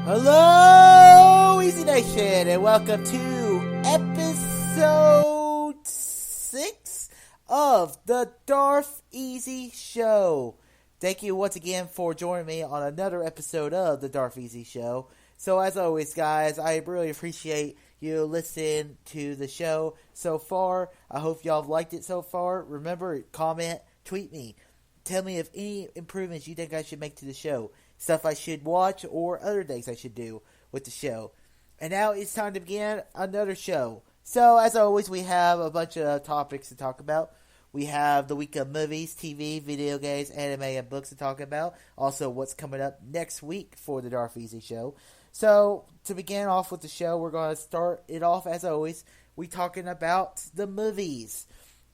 Hello, Easy Nation, and welcome to episode 6 of the DarthEasy Show. Thank you once again for joining me on another episode of the DarthEasy Show. So as always, guys, I really appreciate you listening to the show so far. I hope y'all have liked it so far. Remember, comment, tweet me. Tell me if any improvements you think I should make to the show. Stuff I should watch or other things I should do with the show. And now it's time to begin another show. So, as always, we have a bunch of topics to talk about. We have the week of movies, TV, video games, anime, and books to talk about. Also, what's coming up next week for the DarthEasy Show. So, to begin off with the show, we're going to start it off, as always, we talking about the movies.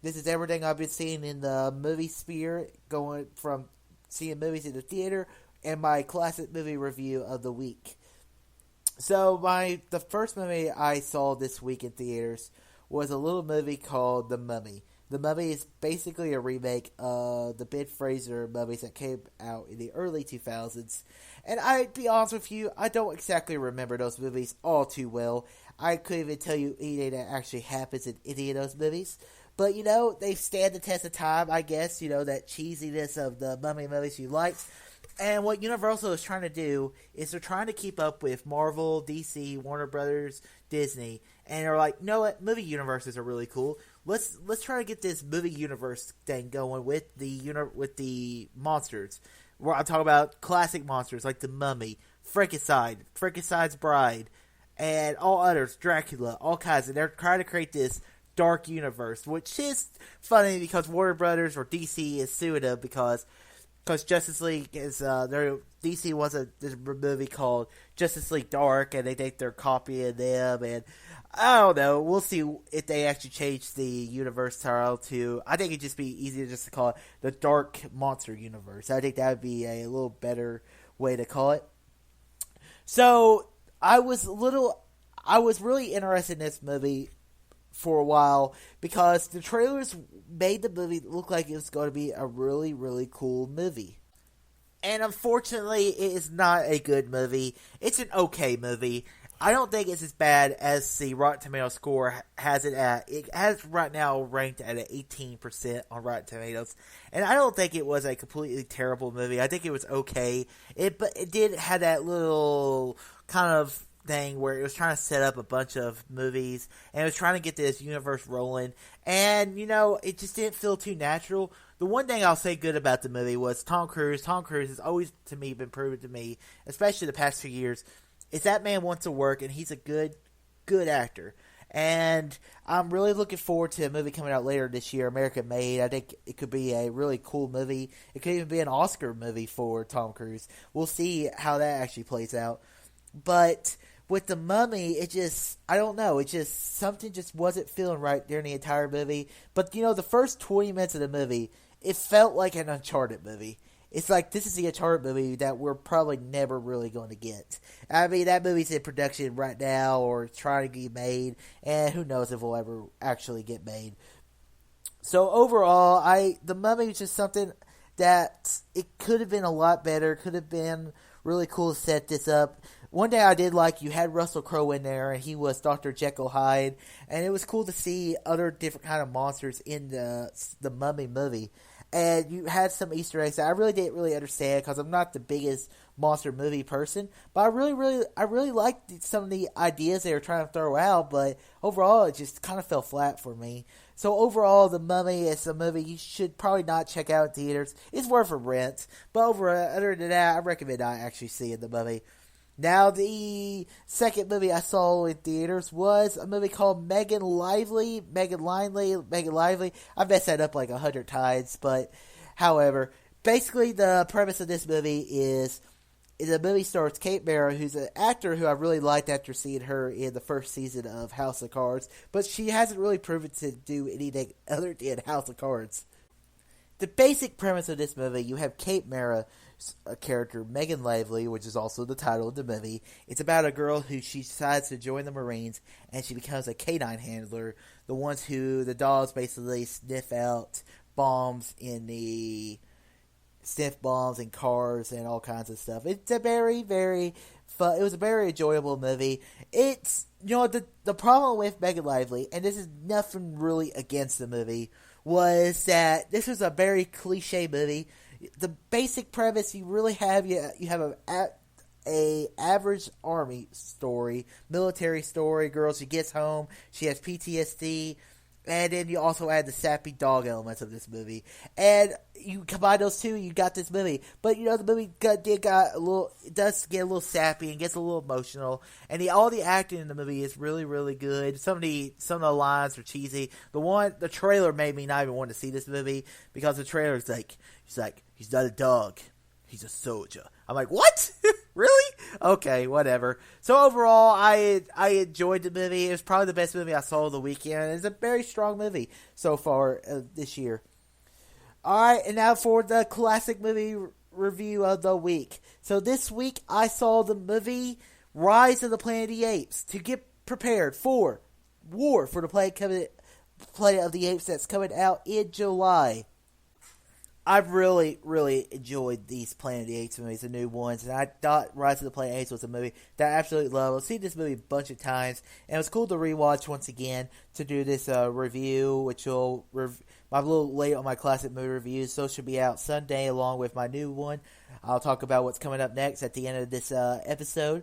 This is everything I've been seeing in the movie sphere, going from seeing movies in the theater and my classic movie review of the week. So, the first movie I saw this week in theaters was a little movie called The Mummy. The Mummy is basically a remake of the Ben Fraser movies that came out in the early 2000s. And I'd be honest with you, I don't exactly remember those movies all too well. I couldn't even tell you anything that actually happens in any of those movies. But, you know, they stand the test of time, I guess. You know, that cheesiness of the Mummy movies you liked. And what Universal is trying to do is they're trying to keep up with Marvel, DC, Warner Brothers, Disney, and they're like, you know what, movie universes are really cool. Let's try to get this movie universe thing going with the monsters. Where I'm talking about classic monsters like the Mummy, Frankenstein's Bride, and all others, Dracula, all kinds. And they're trying to create this dark universe, which is funny because Warner Brothers or DC is suing them because Justice League is DC was this movie called Justice League Dark, and they think they're copying them, and I don't know. We'll see if they actually change the universe title to. I think it'd just be easier just to call it the Dark Monster Universe. I think that would be a little better way to call it. So I was really interested in this movie for a while because the trailers made the movie look like it was going to be a really, really cool movie. And unfortunately, it is not a good movie. It's an okay movie. I don't think it's as bad as the Rotten Tomatoes score has it at. It has right now ranked at an 18% on Rotten Tomatoes. And I don't think it was a completely terrible movie. I think it was okay. But it did have that little kind of thing where it was trying to set up a bunch of movies and it was trying to get this universe rolling, and you know, it just didn't feel too natural. The one thing I'll say good about the movie was Tom Cruise has always to me been proven to me, especially the past few years, is that man wants to work and he's a good actor. And I'm really looking forward to a movie coming out later this year, American Made. I think it could be a really cool movie. It could even be an Oscar movie for Tom Cruise. We'll see how that actually plays out. But with the Mummy, I don't know, something just wasn't feeling right during the entire movie. But, you know, the first 20 minutes of the movie, it felt like an Uncharted movie. It's like, this is the Uncharted movie that we're probably never really going to get. I mean, that movie's in production right now or trying to get made, and who knows if it will ever actually get made. So overall, the Mummy was just something that it could have been a lot better, could have been really cool to set this up. One thing I did like, you had Russell Crowe in there, and he was Dr. Jekyll Hyde, and it was cool to see other different kind of monsters in the Mummy movie. And you had some Easter eggs that I really didn't really understand because I'm not the biggest monster movie person, but I really liked some of the ideas they were trying to throw out, but overall it just kind of fell flat for me. So overall, The Mummy is a movie you should probably not check out in theaters. It's worth a rent, but other than that, I recommend not actually seeing The Mummy. Now, the second movie I saw in theaters was a movie called Megan Lively. I've messed that up like 100 times, but however, basically the premise of this movie is the movie stars Kate Mara, who's an actor who I really liked after seeing her in the first season of House of Cards, but she hasn't really proven to do anything other than House of Cards. The basic premise of this movie, you have Kate Mara, a character, Megan Lively, which is also the title of the movie. It's about a girl who she decides to join the Marines, and she becomes a canine handler, the ones who the dogs basically sniff out bombs in the sniff bombs in cars and all kinds of stuff. It's a very, very fun. It was a very enjoyable movie. It's, the problem with Megan Lively, and this is nothing really against the movie, was that this was a very cliche movie. The basic premise you really have, you have a average army story, military story. Girl, she gets home, she has PTSD, and then you also add the sappy dog elements of this movie, and you combine those two, you got this movie. But the movie does get a little sappy and gets a little emotional, and all the acting in the movie is really, really good. Some of the lines are cheesy. The trailer made me not even want to see this movie, because the trailer is he's not a dog, he's a soldier. I'm like, what? Really? Okay, whatever. So overall, I enjoyed the movie. It was probably the best movie I saw the weekend. It's a very strong movie so far this year. Alright, and now for the classic movie review of the week. So this week, I saw the movie Rise of the Planet of the Apes to get prepared for War for the Planet of the Apes that's coming out in July. I've really, really enjoyed these Planet of the Apes movies, the new ones, and I thought Rise of the Planet of the Apes was a movie that I absolutely love. I've seen this movie a bunch of times, and it was cool to rewatch once again to do this review, which I'm a little late on my classic movie reviews, so it should be out Sunday along with my new one. I'll talk about what's coming up next at the end of this episode.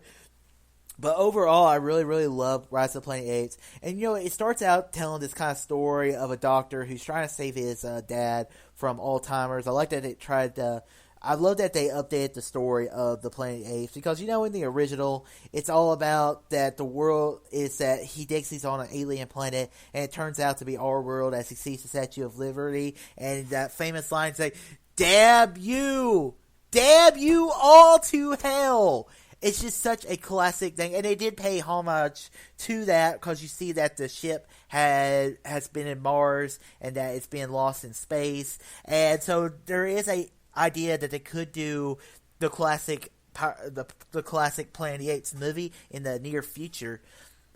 But overall, I really, really love Rise of the Planet of the Apes. And, it starts out telling this kind of story of a doctor who's trying to save his dad from Alzheimer's. I like that I love that they updated the story of the Planet of the Apes, because, in the original, it's all about that the world is that he thinks he's on an alien planet, and it turns out to be our world as he sees the Statue of Liberty, and that famous line say, "Damn you all to hell." It's just such a classic thing, and they did pay homage to that, because you see that the ship has been in Mars, and that it's been lost in space, and so there is a idea that they could do the classic Planet of the Apes movie in the near future.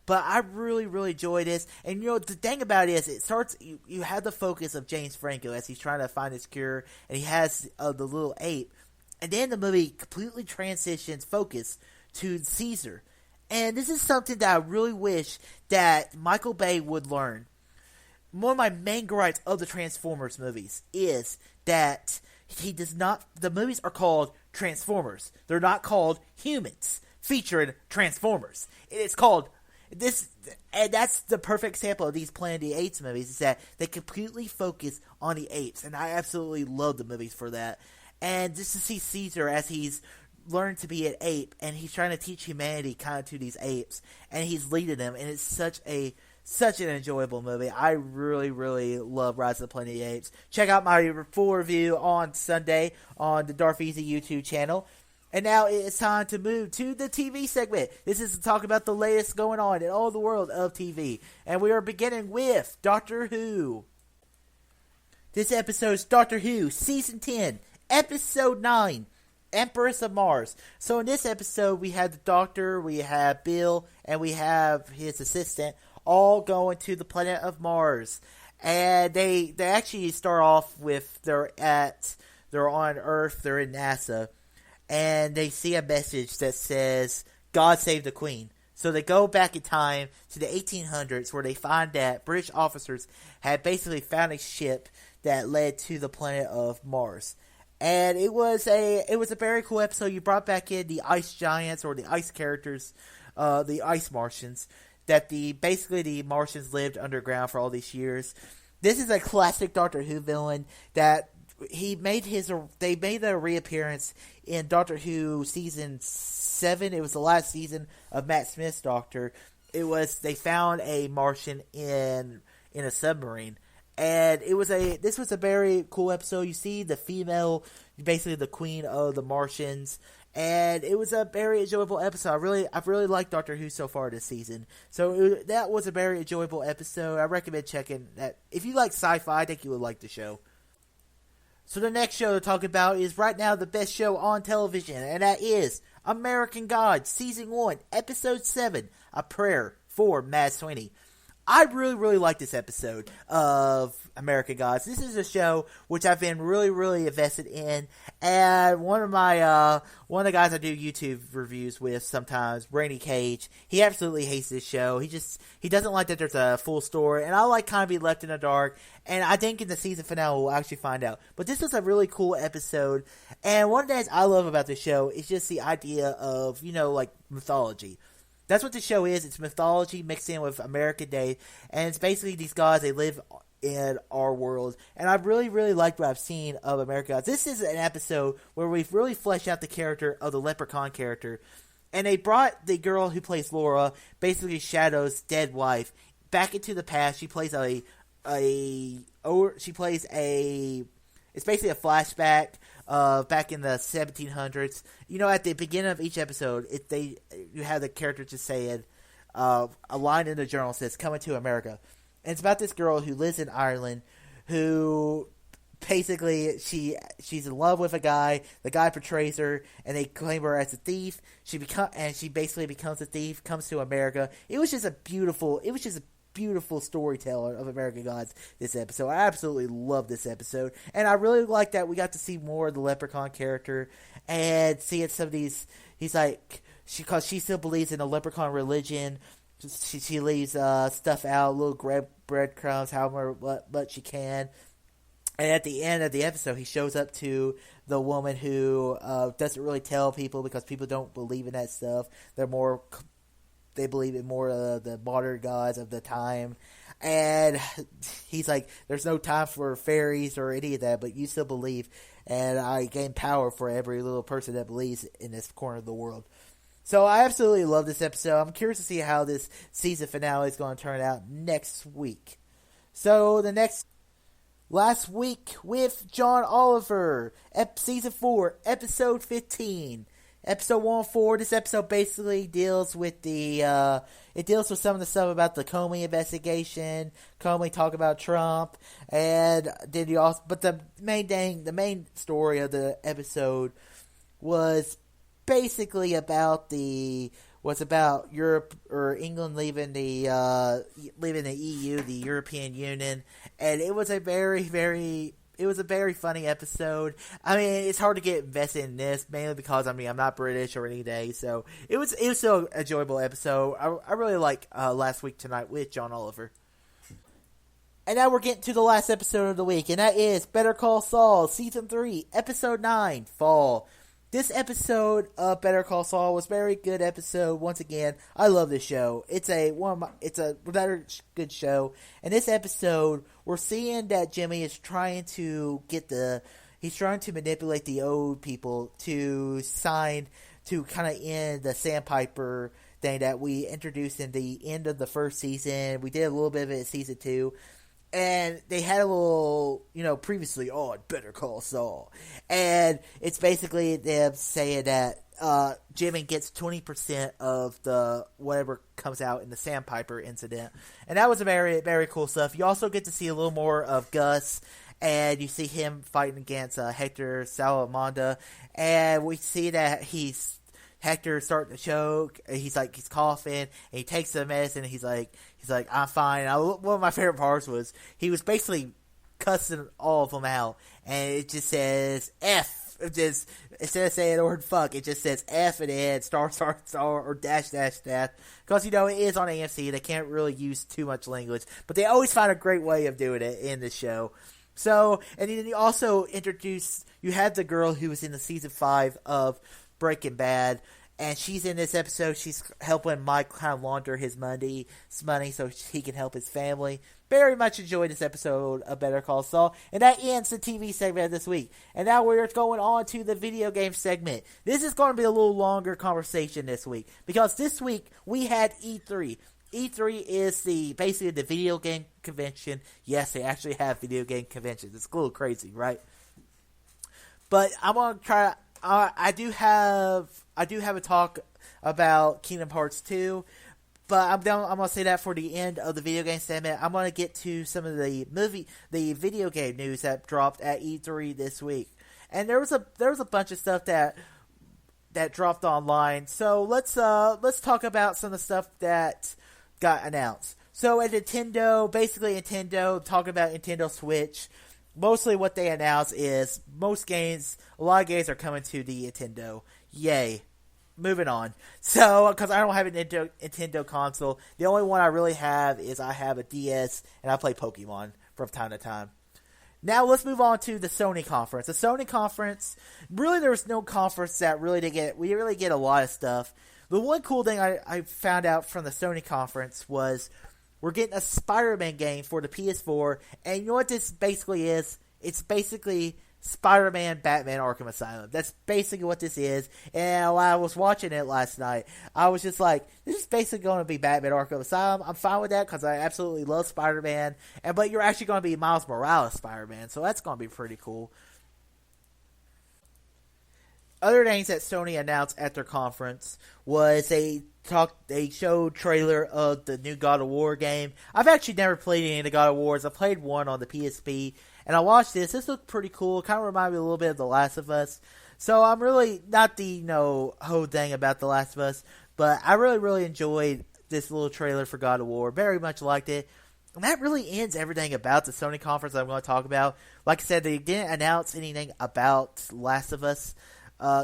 But I really, really enjoy this, and the thing about it is, it starts. You have the focus of James Franco as he's trying to find his cure, and he has the little ape. And then the movie completely transitions focus to Caesar. And this is something that I really wish that Michael Bay would learn. One of my main gripes of the Transformers movies is that the movies are called Transformers. They're not called Humans featuring Transformers. It is called this, and that's the perfect example of these Planet of the Apes movies, is that they completely focus on the apes. And I absolutely love the movies for that. And just to see Caesar as he's learned to be an ape, and he's trying to teach humanity kind of to these apes, and he's leading them, and it's such an enjoyable movie. I really, really love Rise of the Planet of the Apes. Check out my full review on Sunday on the DarthEasy YouTube channel. And now it's time to move to the TV segment. This is to talk about the latest going on in all the world of TV. And we are beginning with Doctor Who. This episode is Doctor Who, Season 10. Episode 9, Empress of Mars. So in this episode, we have the Doctor, we have Bill, and we have his assistant, all going to the planet of Mars. And they actually start off with, they're on Earth, they're in NASA, and they see a message that says, "God save the Queen." So they go back in time to the 1800s, where they find that British officers had basically found a ship that led to the planet of Mars. And it was a very cool episode. You brought back in the ice giants, or the ice characters, the ice Martians, that the Martians lived underground for all these years. This is a classic Doctor Who villain that they made a reappearance in Doctor Who season 7. It was the last season of Matt Smith's Doctor. They found a Martian in a submarine. And this was a very cool episode. You see the female, basically the queen of the Martians, and it was a very enjoyable episode. I've really liked Doctor Who so far this season. So that was a very enjoyable episode. I recommend checking that. If you like sci-fi, I think you would like the show. So the next show to talk about is right now the best show on television, and that is American Gods, Season 1, Episode 7, A Prayer for Mad Sweeney. I really, really like this episode of American Gods. This is a show which I've been really, really invested in, and one of the guys I do YouTube reviews with sometimes, Brandy Cage, he absolutely hates this show. He doesn't like that there's a full story, and I like kind of be left in the dark, and I think in the season finale we'll actually find out. But this was a really cool episode, and one of the things I love about the show is just the idea of, like mythology. That's what the show is. It's mythology mixed in with American Day, and it's basically these gods, they live in our world. And I really, really liked what I've seen of American Gods. This is an episode where we've really fleshed out the character of the Leprechaun character, and they brought the girl who plays Laura, basically Shadow's dead wife, back into the past. She plays it's basically a flashback back in the 1700s. At the beginning of each episode, you have the character just saying, a line in the journal says, "Coming to America." And it's about this girl who lives in Ireland, who basically, she's in love with a guy. The guy betrays her, and they claim her as a thief. She basically becomes a thief, comes to America. It was just a beautiful storyteller of American Gods, this episode. I absolutely love this episode, and I really like that we got to see more of the Leprechaun character, and seeing some of these, because she still believes in the Leprechaun religion. She leaves stuff out, little breadcrumbs, however much she can. And at the end of the episode, he shows up to the woman who doesn't really tell people, because people don't believe in that stuff. They believe in more of the modern gods of the time. And he's like, there's no time for fairies or any of that, but you still believe. And I gain power for every little person that believes in this corner of the world. So I absolutely love this episode. I'm curious to see how this season finale is going to turn out next week. So last week with John Oliver, season 4, episode 15. Episode 104, this episode basically deals with some of the stuff about the Comey investigation. Comey talk about Trump, and but the main story of the episode was basically about Europe, or England leaving the EU, the European Union, and it was a very, very funny episode. I mean, it's hard to get invested in this, mainly because, I'm not British or anything, so it was still an enjoyable episode. I really like Last Week Tonight with John Oliver. And now we're getting to the last episode of the week, and that is Better Call Saul, Season 3, Episode 9, Fall. This episode of Better Call Saul was a very good episode. Once again, I love this show. It's a very good show. In this episode, we're seeing that Jimmy is trying to manipulate the old people to sign to kind of end the Sandpiper thing that we introduced in the end of the first season. We did a little bit of it in season 2. And they had a little, previously on Better Call Saul. And it's basically them saying that Jimmy gets 20% of the whatever comes out in the Sandpiper incident. And that was a very, very cool stuff. You also get to see a little more of Gus. And you see him fighting against Hector Salamanca. And we see that Hector's starting to choke. He's coughing, and he takes the medicine, and he's like, I'm fine. One of my favorite parts was he was basically cussing all of them out, and it just says F. Just instead of saying the word fuck, it just says F and then star or dash. Because it is on AMC, they can't really use too much language, but they always find a great way of doing it in the show. So, and then you also you had the girl who was in the season 5 of Breaking Bad, and she's in this episode. She's helping Mike kind of launder his money so he can help his family. Very much enjoyed this episode of Better Call Saul, and that ends the TV segment of this week. And now we're going on to the video game segment. This is going to be a little longer conversation this week, because this week we had E3. E3 is basically the video game convention. Yes, they actually have video game conventions. It's a little crazy, right? But I'm gonna try. I do have a talk about Kingdom Hearts 2, but I'm gonna say that for the end of the video game segment. I'm gonna get to some of the video game news that dropped at E3 this week, and there was a bunch of stuff that dropped online. So let's talk about some of the stuff that got announced. So at Nintendo, basically Nintendo, talking about Nintendo Switch, mostly what they announce is a lot of games are coming to the Nintendo. Yay. Moving on. So, because I don't have a Nintendo console, the only one I really have is I have a DS, and I play Pokemon from time to time. Now let's move on to the Sony conference. The Sony conference, really there was no conference that we really get a lot of stuff. The one cool thing I found out from the Sony conference was we're getting a Spider-Man game for the PS4, and you know what this basically is? It's basically Spider-Man Batman Arkham Asylum. That's basically what this is. And while I was watching it last night, I was just like, this is basically going to be Batman Arkham Asylum. I'm fine with that because I absolutely love Spider-Man. But you're actually going to be Miles Morales Spider-Man, so that's going to be pretty cool. Other things that Sony announced at their conference was they showed trailer of the new God of War game. I've actually never played any of the God of Wars. I played one on the PSP, and I watched this. This looked pretty cool. It kind of reminded me a little bit of The Last of Us. So I'm really not the whole thing about The Last of Us, but I really, really enjoyed this little trailer for God of War. Very much liked it. And that really ends everything about the Sony conference I'm going to talk about. Like I said, they didn't announce anything about Last of Us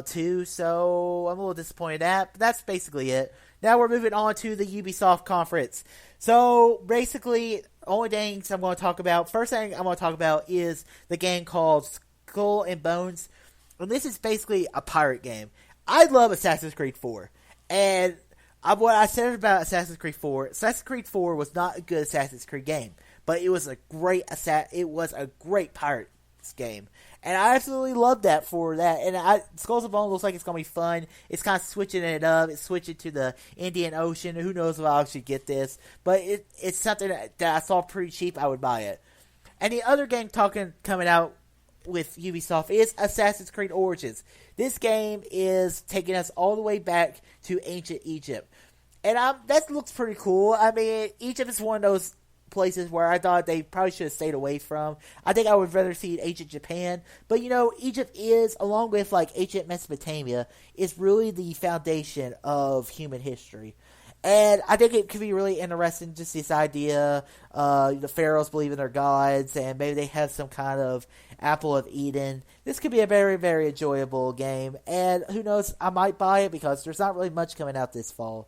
2, so I'm a little disappointed in that, but that's basically it. Now we're moving on to the Ubisoft conference. So basically, only things I'm going to talk about, first thing I'm going to talk about is the game called Skull and Bones, and this is basically a pirate game. I love Assassin's Creed 4, and what I said about Assassin's Creed 4 was not a good Assassin's Creed game, but it was a great pirates game. And I absolutely love that for that. And Skulls and Bones looks like it's going to be fun. It's kind of switching it up. It's switching to the Indian Ocean. Who knows if I'll actually get this. But it's something that I saw pretty cheap. I would buy it. And the other game coming out with Ubisoft is Assassin's Creed Origins. This game is taking us all the way back to ancient Egypt. And that looks pretty cool. I mean, Egypt is one of those places where I thought they probably should have stayed away from. I think I would rather see ancient Japan. But, Egypt is, along with, ancient Mesopotamia, is really the foundation of human history. And I think it could be really interesting, just this idea, the pharaohs believe in their gods, and maybe they have some kind of apple of Eden. This could be a very, very enjoyable game. And who knows, I might buy it because there's not really much coming out this fall.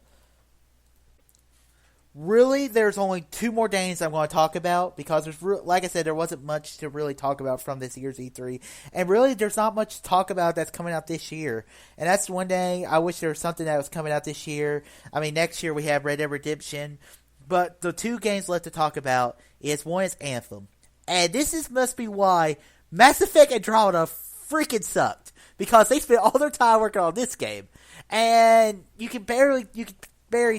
Really, there's only two more games I'm going to talk about because like I said, there wasn't much to really talk about from this year's E3. And really, there's not much to talk about that's coming out this year. And that's one thing I wish there was something that was coming out this year. I mean, next year we have Red Dead Redemption. But the two games left to talk about one is Anthem. And must be why Mass Effect Andromeda freaking sucked. Because they spent all their time working on this game. And you can barely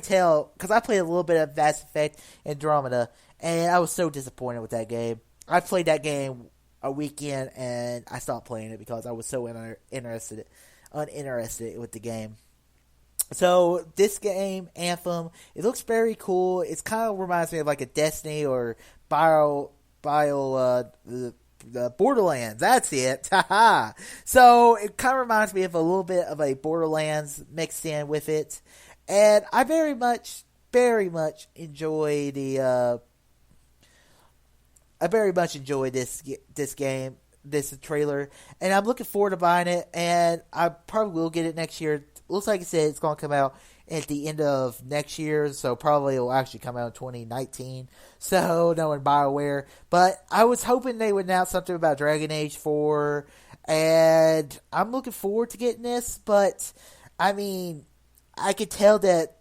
tell, because I played a little bit of Mass Effect Andromeda, and I was so disappointed with that game. I played that game a weekend, and I stopped playing it because I was so uninterested with the game. So, this game, Anthem, it looks very cool. It kind of reminds me of like a Destiny or the Borderlands. That's it. Haha. So, it kind of reminds me of a little bit of a Borderlands mixed in with it. And I very much enjoy this game, this trailer, and I'm looking forward to buying it. And I probably will get it next year. Looks like it said it's going to come out at the end of next year, so probably it will actually come out in 2019. So knowing BioWare, but I was hoping they would announce something about Dragon Age 4, and I'm looking forward to getting this. But I mean, I could tell that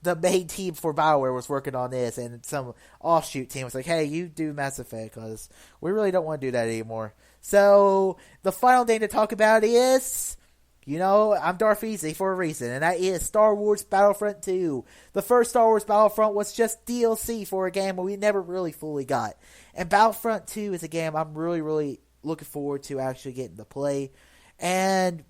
the main team for BioWare was working on this, and some offshoot team was like, hey, you do Mass Effect, because we really don't want to do that anymore. So, the final thing to talk about is, I'm DarthEasy for a reason, and that is Star Wars Battlefront 2. The first Star Wars Battlefront was just DLC for a game we never really fully got. And Battlefront 2 is a game I'm really, really looking forward to actually getting to play. And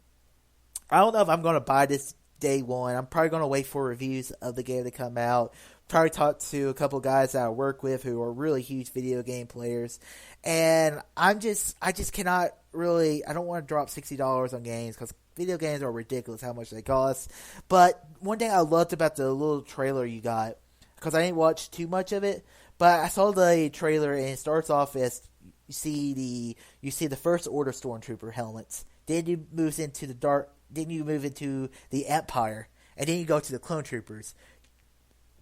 I don't know if I'm going to buy this day one. I'm probably going to wait for reviews of the game to come out. Probably talk to a couple guys that I work with who are really huge video game players. And I just cannot really, I don't want to drop $60 on games because video games are ridiculous how much they cost. But one thing I loved about the little trailer you got, because I didn't watch too much of it. But I saw the trailer, and it starts off as you see the First Order Stormtrooper helmets. Then you move into the Empire, and then you go to the Clone Troopers.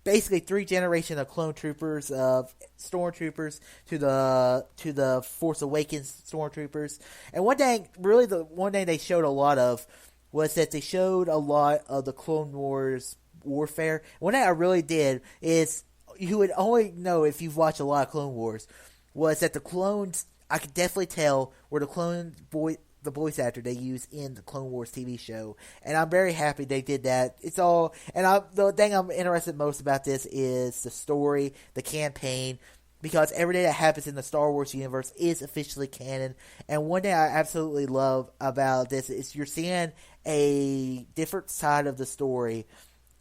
Basically, 3 generations of Clone Troopers, of Stormtroopers, to the Force Awakens Stormtroopers. And the one thing they showed a lot of was that they showed a lot of the Clone Wars warfare. One thing I really did is, you would only know if you've watched a lot of Clone Wars, was that the clones, I could definitely tell where the voice actor they use in the Clone Wars TV show, and I'm very happy they did that. The thing I'm interested most about this is the story, the campaign, because everything that happens in the Star Wars universe is officially canon. And one thing I absolutely love about this is you're seeing a different side of the story,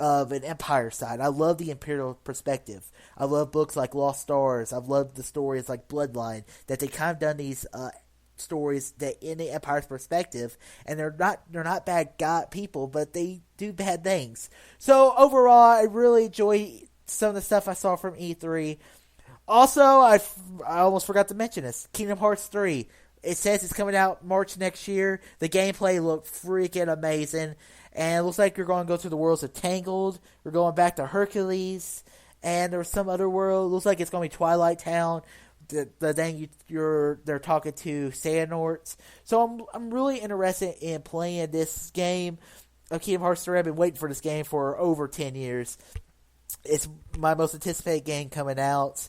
of an Empire side. I love the Imperial perspective. I love books like Lost Stars. I've loved the stories like Bloodline, that they kind of done these stories that in the Empire's perspective, and they're not bad people, but they do bad things. So overall, I really enjoy some of the stuff I saw from E3. Also, I almost forgot to mention this, Kingdom Hearts 3. It says it's coming out March next year. The gameplay looked freaking amazing, and it looks like you're going to go to the worlds of Tangled. We're going back to Hercules, and there's some other world. It looks like it's going to be Twilight Town. The thing they're talking to Xehanorts. So I'm really interested in playing this game of Kingdom Hearts 3. I've been waiting for this game for over 10 years. It's my most anticipated game coming out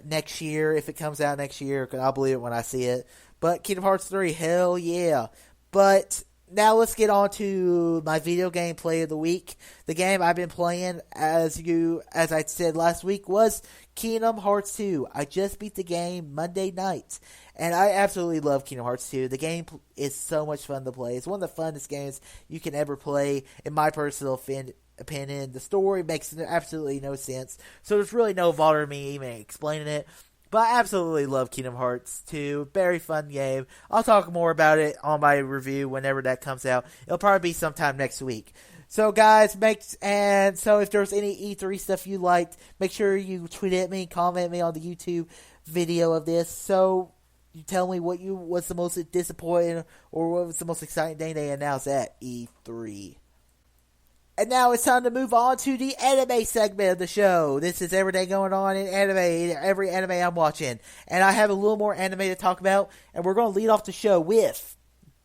next year. If it comes out next year, I'll believe it when I see it. But Kingdom Hearts 3, hell yeah. But now let's get on to my video game play of the week. The game I've been playing, as I said last week, was Kingdom Hearts 2. I just beat the game Monday night, and I absolutely love Kingdom Hearts 2. The game is so much fun to play. It's one of the funnest games you can ever play, in my personal opinion. The story makes absolutely no sense, so there's really no bother me even explaining it. But I absolutely love Kingdom Hearts 2. Very fun game. I'll talk more about it on my review whenever that comes out. It'll probably be sometime next week. So guys, so if there's any E3 stuff you liked, make sure you tweet at me, comment me on the YouTube video of this. So you tell me what's the most disappointing or what was the most exciting thing they announced at E3. And now it's time to move on to the anime segment of the show. This is everything going on in anime, every anime I'm watching. And I have a little more anime to talk about, and we're going to lead off the show with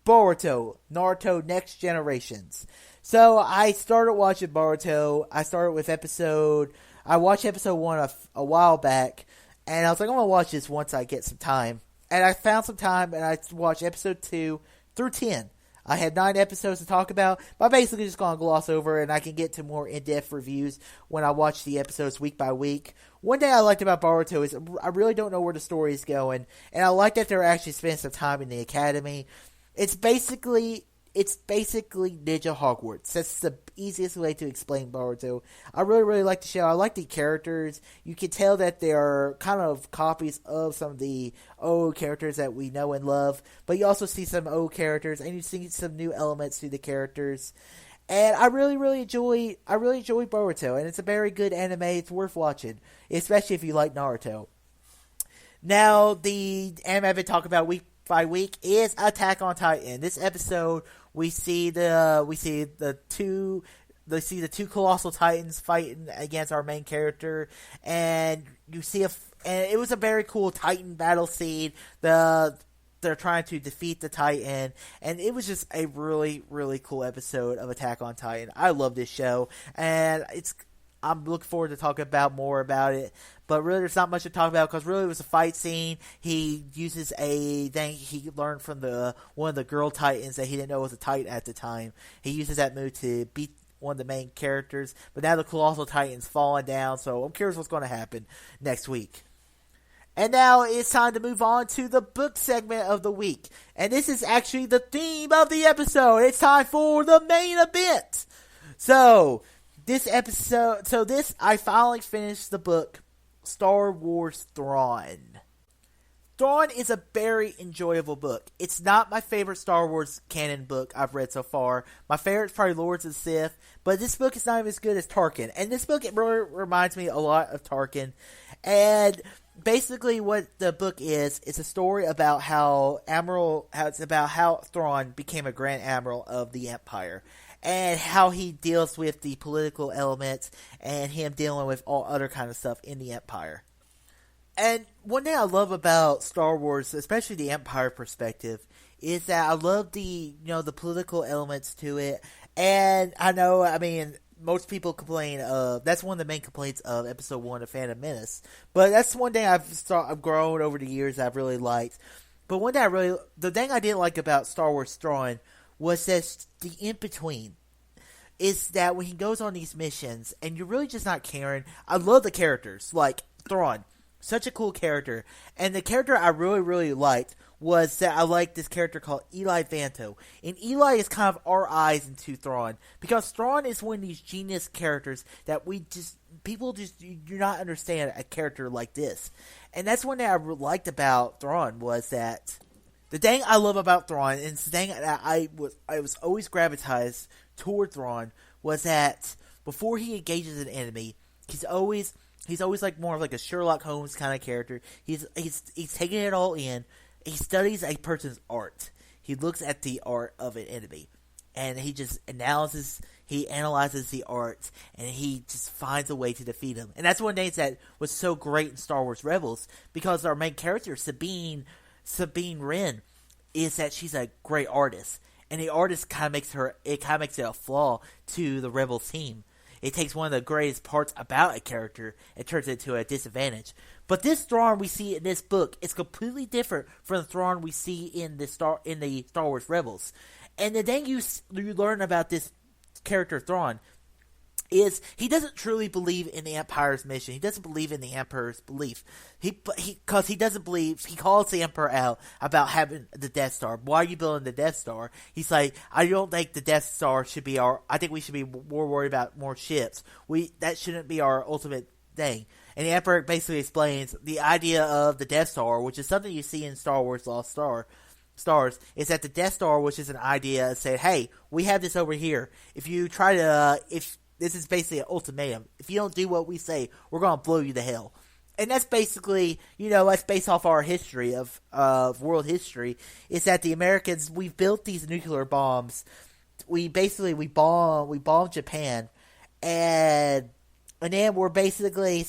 Boruto, Naruto Next Generations. So I started watching Boruto. I watched episode 1 a while back, and I was like, I'm going to watch this once I get some time. And I found some time, and I watched episode 2 through 10. I had 9 episodes to talk about, but I'm basically just going to gloss over, and I can get to more in-depth reviews when I watch the episodes week by week. One thing I liked about Boruto is I really don't know where the story is going, and I like that they're actually spending some time in the academy. It's basically Ninja Hogwarts. That's the easiest way to explain Boruto. I really, really like the show. I like the characters. You can tell that they are kind of copies of some of the old characters that we know and love. But you also see some old characters, and you see some new elements to the characters. And I really, really enjoy Boruto. And it's a very good anime. It's worth watching, especially if you like Naruto. Now, the anime I've been talking about week by week is Attack on Titan. This episode, we see the two colossal titans fighting against our main character, and and it was a very cool Titan battle scene. They're trying to defeat the Titan, and it was just a really, really cool episode of Attack on Titan. I love this show, and I'm looking forward to talking more about it. But really, there's not much to talk about because really it was a fight scene. He uses a thing he learned from one of the girl Titans that he didn't know was a Titan at the time. He uses that move to beat one of the main characters. But now the Colossal Titan's falling down, so I'm curious what's going to happen next week. And now it's time to move on to the book segment of the week. And this is actually the theme of the episode. It's time for the main event. I finally finished the book Star Wars Thrawn. Thrawn is a very enjoyable book. It's not my favorite Star Wars canon book I've read so far. My favorite is probably Lords of the Sith, but this book is not even as good as Tarkin. And this book, it really reminds me a lot of Tarkin. And basically what the book is, it's a story about how Thrawn became a Grand Admiral of the Empire. And how he deals with the political elements and him dealing with all other kind of stuff in the Empire. And one thing I love about Star Wars, especially the Empire perspective, is that I love the political elements to it. And most people complain of, that's one of the main complaints of Episode 1 of Phantom Menace. But that's one thing I've grown over the years I've really liked. But the thing I didn't like about Star Wars Thrawn was that the in-between is that when he goes on these missions and you're really just not caring. I love the characters, like Thrawn, such a cool character. And the character I really, really liked was that I liked this character called Eli Vanto. And Eli is kind of our eyes into Thrawn, because Thrawn is one of these genius characters that people do not understand a character like this. And that's one thing I liked about Thrawn was that the thing I love about Thrawn, and the thing that I was always gravitated toward Thrawn, was that before he engages an enemy, he's always like more of like a Sherlock Holmes kind of character. He's taking it all in. He studies a person's art. He looks at the art of an enemy, and he just analyzes the art, and he just finds a way to defeat him. And that's one thing that was so great in Star Wars Rebels, because our main character, Sabine Wren, is that she's a great artist, and the artist kind of makes it a flaw to the Rebels team. It takes one of the greatest parts about a character and turns it into a disadvantage. But this Thrawn we see in this book is completely different from the Thrawn we see in the Star Wars Rebels. And the thing you learn about this character Thrawn is he doesn't truly believe in the Empire's mission. He doesn't believe in the Emperor's belief. Because he doesn't believe, he calls the Emperor out about having the Death Star. Why are you building the Death Star? He's like, I don't think the Death Star should be I think we should be more worried about more ships. That shouldn't be our ultimate thing. And the Emperor basically explains the idea of the Death Star, which is something you see in Star Wars Lost Stars, is that the Death Star, which is an idea, said, hey, we have this over here. If you try to, this is basically an ultimatum. If you don't do what we say, we're going to blow you to hell. And that's basically, that's based off our history of world history, is that the Americans, we've built these nuclear bombs. We bombed Japan, and then we're basically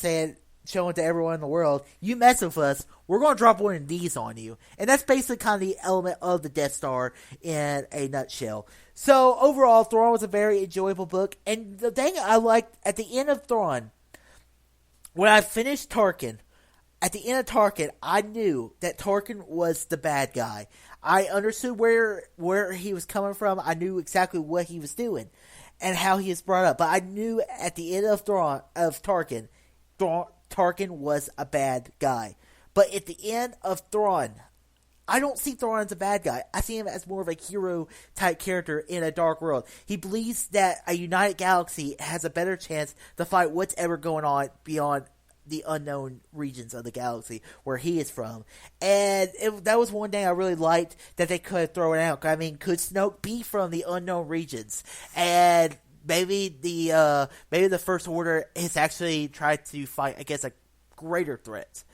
showing to everyone in the world, you mess with us, we're going to drop one of these on you. And that's basically kind of the element of the Death Star in a nutshell. So, overall, Thrawn was a very enjoyable book. And the thing I liked at the end of Thrawn, when I finished Tarkin, at the end of Tarkin, I knew that Tarkin was the bad guy. I understood where he was coming from. I knew exactly what he was doing and how he was brought up. But I knew at the end of Tarkin, Tarkin was a bad guy. But at the end of Thrawn, I don't see Thrawn as a bad guy. I see him as more of a hero-type character in a dark world. He believes that a united galaxy has a better chance to fight what's ever going on beyond the unknown regions of the galaxy where he is from. And that was one thing I really liked that they could throw it out. I mean, could Snoke be from the unknown regions? And maybe the First Order has actually tried to fight against a greater threat.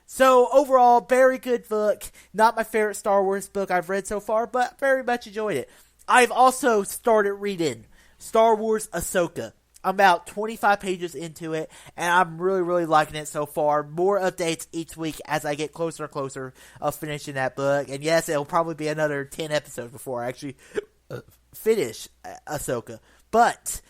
So, overall, very good book. Not my favorite Star Wars book I've read so far, but very much enjoyed it. I've also started reading Star Wars Ahsoka. I'm about 25 pages into it, and I'm really, really liking it so far. More updates each week as I get closer and closer of finishing that book. And yes, it'll probably be another 10 episodes before I actually finish Ahsoka. But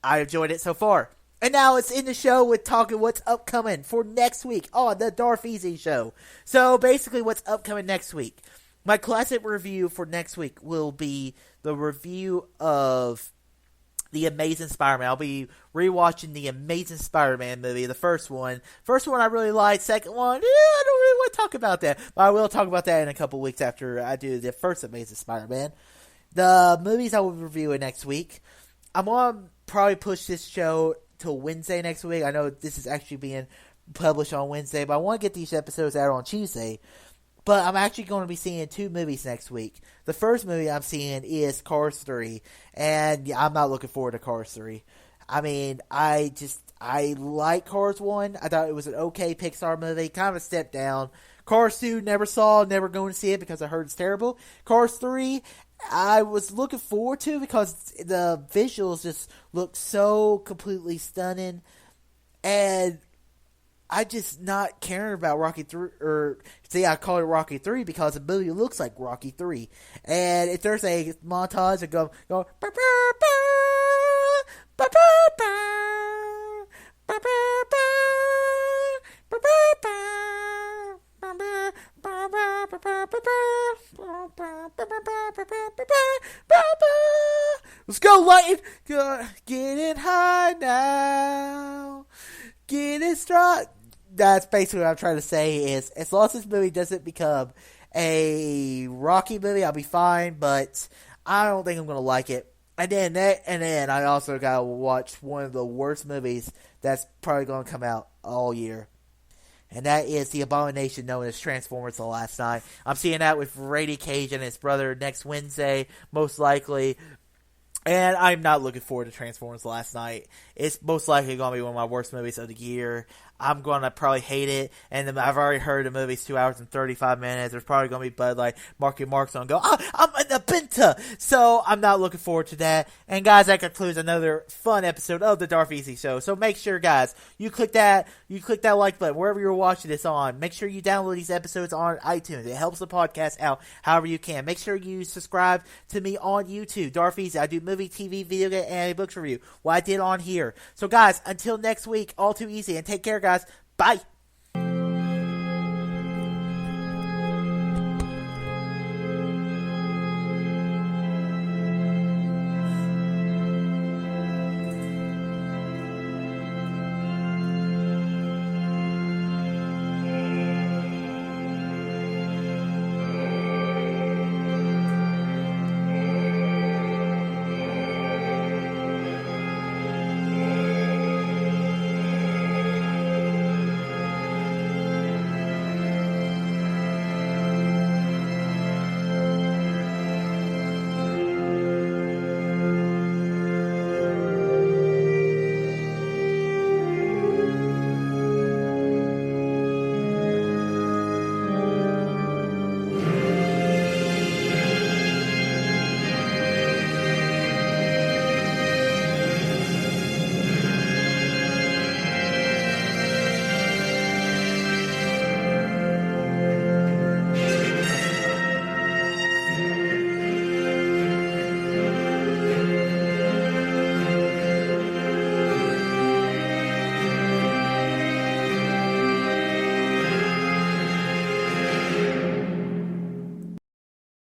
I enjoyed it so far. And now it's in the show with talking what's upcoming for next week on the DarthEasy Show. So basically what's upcoming next week. My classic review for next week will be the review of The Amazing Spider-Man. I'll be rewatching The Amazing Spider-Man movie, the first one. First one I really liked. Second one, I don't really want to talk about that. But I will talk about that in a couple weeks after I do the first Amazing Spider-Man. The movies I will be reviewing next week. I'm going to probably push this show till Wednesday next week. I know this is actually being published on Wednesday, but I want to get these episodes out on Tuesday. But I'm actually going to be seeing 2 movies next week. The first movie I'm seeing is Cars 3. And yeah, I'm not looking forward to Cars 3. I mean, I like Cars 1. I thought it was an okay Pixar movie. Kind of a step down. Cars 2, never going to see it because I heard it's terrible. Cars 3, I was looking forward to because the visuals just look so completely stunning. And I just not caring about Rocky 3, I call it Rocky 3 because the movie looks like Rocky 3. And if there's a montage that go, let's go, Lightning! Getting high now. Getting strong. That's basically what I'm trying to say is, as long as this movie doesn't become a Rocky movie, I'll be fine, but I don't think I'm going to like it. And then I also got to watch one of the worst movies that's probably going to come out all year. And that is the abomination known as Transformers The Last Night. I'm seeing that with Brady Cage and his brother next Wednesday, most likely. And I'm not looking forward to Transformers Last Night. It's most likely going to be one of my worst movies of the year. I'm going to probably hate it. And I've already heard the movie's 2 hours and 35 minutes. There's probably going to be Bud Light. Marky Mark's going to go, I'm in the Benta. So I'm not looking forward to that. And guys, that concludes another fun episode of the DarthEasy Show. So make sure, guys, you click that like button wherever you're watching this on. Make sure you download these episodes on iTunes. It helps the podcast out however you can. Make sure you subscribe to me on YouTube, DarthEasy. I do movie, TV, video game, and books review. What I did on here. So guys, until next week, all too easy, and take care, guys. Bye.